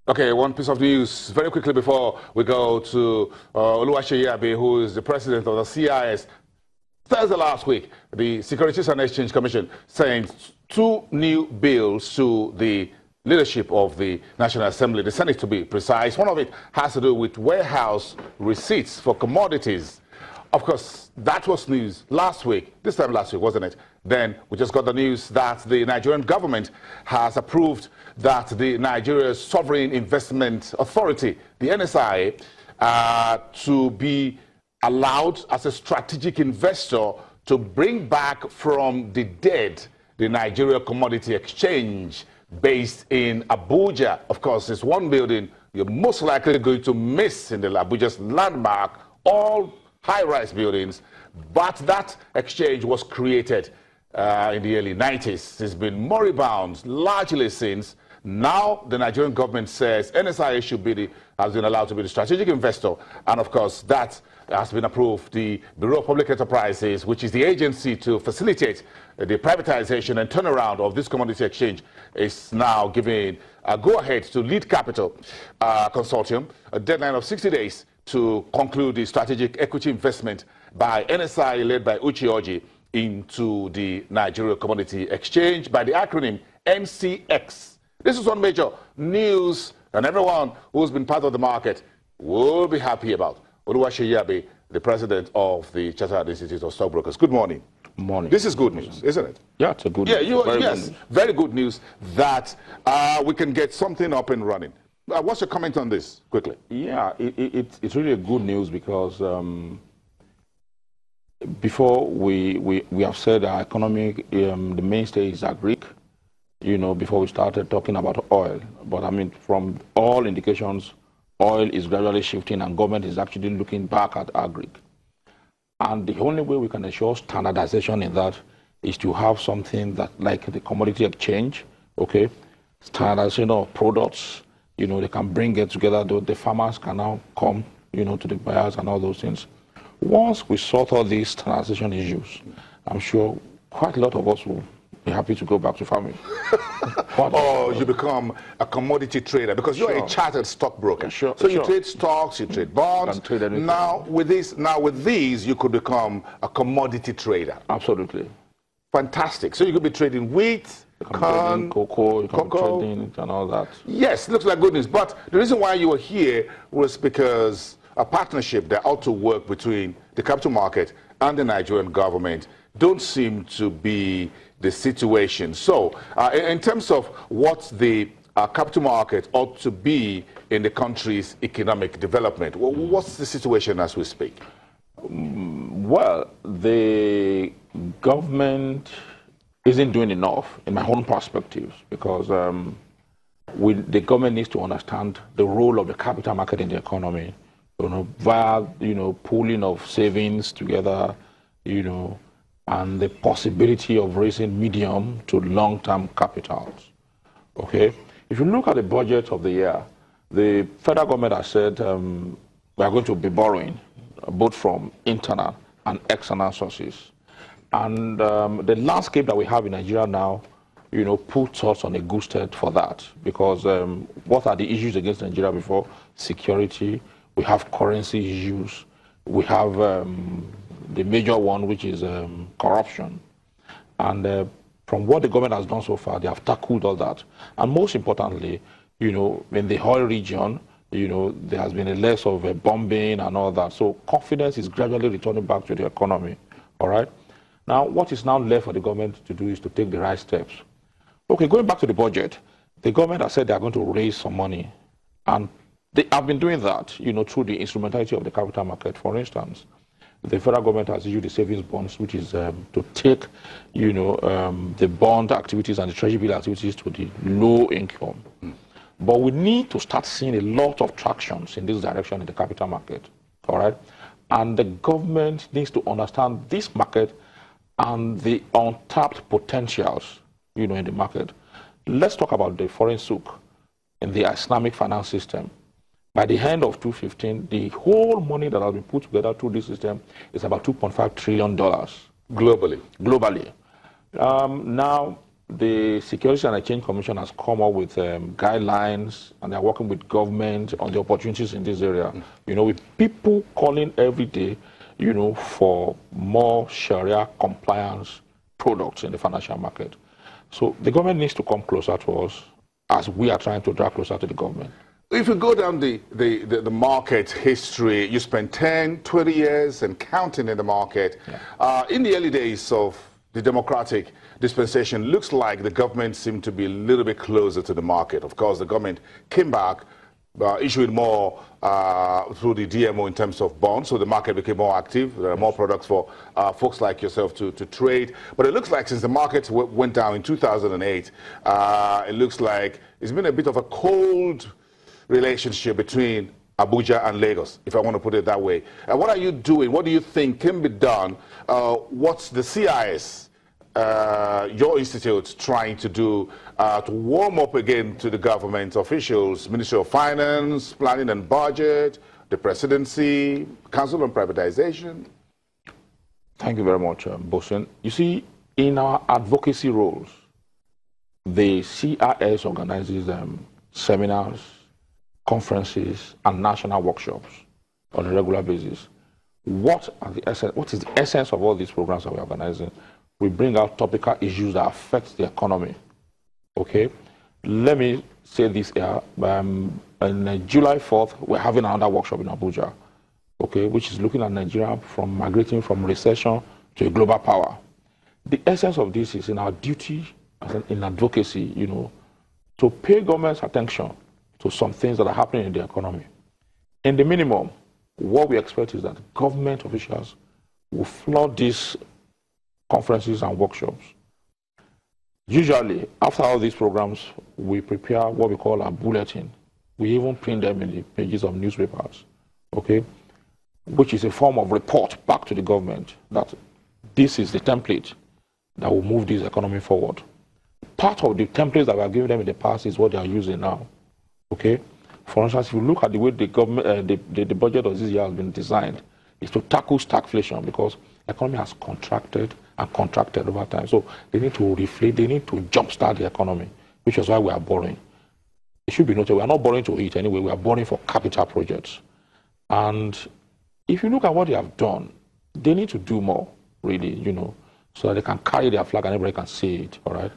Okay, one piece of news very quickly before we go to Oluwaseyi Abe, who is the president of the CIS. Thursday last week, the Securities and Exchange Commission sent two new bills to the leadership of the National Assembly, the Senate to be precise. One of it has to do with warehouse receipts for commodities. Of course, that was news last week. This time last week, wasn't it? Then we just got the news that the Nigerian government has approved that the Nigeria's Sovereign Investment Authority, the NSI, to be allowed as a strategic investor to bring back from the dead the Nigeria Commodity Exchange based in Abuja. Of course, it's one building you're most likely going to miss in the Abuja's landmark, all high-rise buildings, but that exchange was created in the early 90s. It's been moribund largely since. Now the Nigerian government says NSIA has been allowed to be the strategic investor, and of course that has been approved. The Bureau of Public Enterprises, which is the agency to facilitate the privatization and turnaround of this commodity exchange, is now giving a go-ahead to Lead Capital Consortium a deadline of 60 days to conclude the strategic equity investment by NSI led by Uche Oji into the Nigeria Commodity Exchange by the acronym NCX. This is one major news, and everyone who's been part of the market will be happy about. Oluwaseyi Abe, the president of the Chartered Institute of Stockbrokers. Good morning. Morning. This is good news, isn't it? Yeah, it's a good news. Yes, very good news that we can get something up and running. What's your comment on this, quickly? Yeah, it's really a good news because before we have said our economic, the mainstay is agric, before we started talking about oil. But I mean, from all indications, oil is gradually shifting and government is actually looking back at agric. And the only way we can ensure standardization in that is to have something that, like the commodity exchange, okay, standardization of products, they can bring it together. The farmers can now come, to the buyers and all those things. Once we sort all these standardization issues, I'm sure quite a lot of us will be happy to go back to farming. Or you become a commodity trader because you're a chartered stockbroker. So you trade stocks, you trade bonds. Trade now with these, you could become a commodity trader. Absolutely. Fantastic. So you could be trading wheat, corn, cocoa, trading and all that. Yes, looks like good news. But the reason why you were here was because a partnership that ought to work between the capital market and the Nigerian government don't seem to be the situation. So in terms of what the capital market ought to be in the country's economic development, what's the situation as we speak? Well, the government isn't doing enough, in my own perspective, because the government needs to understand the role of the capital market in the economy, via, pooling of savings together, and the possibility of raising medium to long-term capitals. Okay? If you look at the budget of the year, the federal government has said we are going to be borrowing both from internal and external sources. And the landscape that we have in Nigeria now, puts us on a good stead for that. Because what are the issues against Nigeria before? Security, we have currency issues, we have the major one, which is corruption. And from what the government has done so far, they have tackled all that. And most importantly, in the oil region, there has been a less of a bombing and all that. So confidence is gradually returning back to the economy. All right? Now, what is now left for the government to do is to take the right steps. Okay, going back to the budget, the government has said they are going to raise some money. And they have been doing that, through the instrumentality of the capital market. For instance, the federal government has issued the savings bonds, which is to take, the bond activities and the treasury bill activities to the low income. But we need to start seeing a lot of tractions in this direction in the capital market, all right? And the government needs to understand this market and the untapped potentials, in the market. Let's talk about the foreign souk in the Islamic finance system. By the end of 2015, the whole money that has been put together through this system is about $2.5 trillion. Globally? Globally. Now, the Securities and Exchange Commission has come up with guidelines, and they're working with government on the opportunities in this area. You know, with people calling every day, you know, for more Sharia compliance products in the financial market. So the government needs to come closer to us as we are trying to draw closer to the government. If you go down the market history, you spent 10, 20 years and counting in the market. Yeah. In the early days of the democratic dispensation, looks like the government seemed to be a little bit closer to the market. Of course, the government came back, issuing more through the DMO in terms of bonds, so the market became more active. There are more products for folks like yourself to trade. But it looks like since the market went down in 2008, it looks like it's been a bit of a cold relationship between Abuja and Lagos, if I want to put it that way. What are you doing? What do you think can be done? What's the CIS, your institute, trying to do to warm up again to the government officials, Ministry of Finance, Planning and Budget, the Presidency, Council on Privatization? Thank you very much, Bosun. You see, in our advocacy roles, the CIS organizes seminars, conferences, and national workshops on a regular basis. What is the essence of all these programs that we're organizing? We bring out topical issues that affect the economy. Okay? Let me say this here. On July 4th, we're having another workshop in Abuja, okay, which is looking at Nigeria from migrating from recession to a global power. The essence of this is in our duty in advocacy, you know, to pay government's attention to some things that are happening in the economy. In the minimum, what we expect is that government officials will flood these conferences and workshops. Usually, after all these programs, we prepare what we call a bulletin. We even print them in the pages of newspapers, okay, which is a form of report back to the government that this is the template that will move this economy forward. Part of the templates that we have given them in the past is what they are using now. Okay, for instance, if you look at the way the government, the budget of this year has been designed, is to tackle stagflation because the economy has contracted and contracted over time. So they need to reflate, they need to jumpstart the economy, which is why we are borrowing. It should be noted, we are not borrowing to eat anyway, we are borrowing for capital projects. And if you look at what they have done, they need to do more, really, you know, so that they can carry their flag and everybody can see it, all right?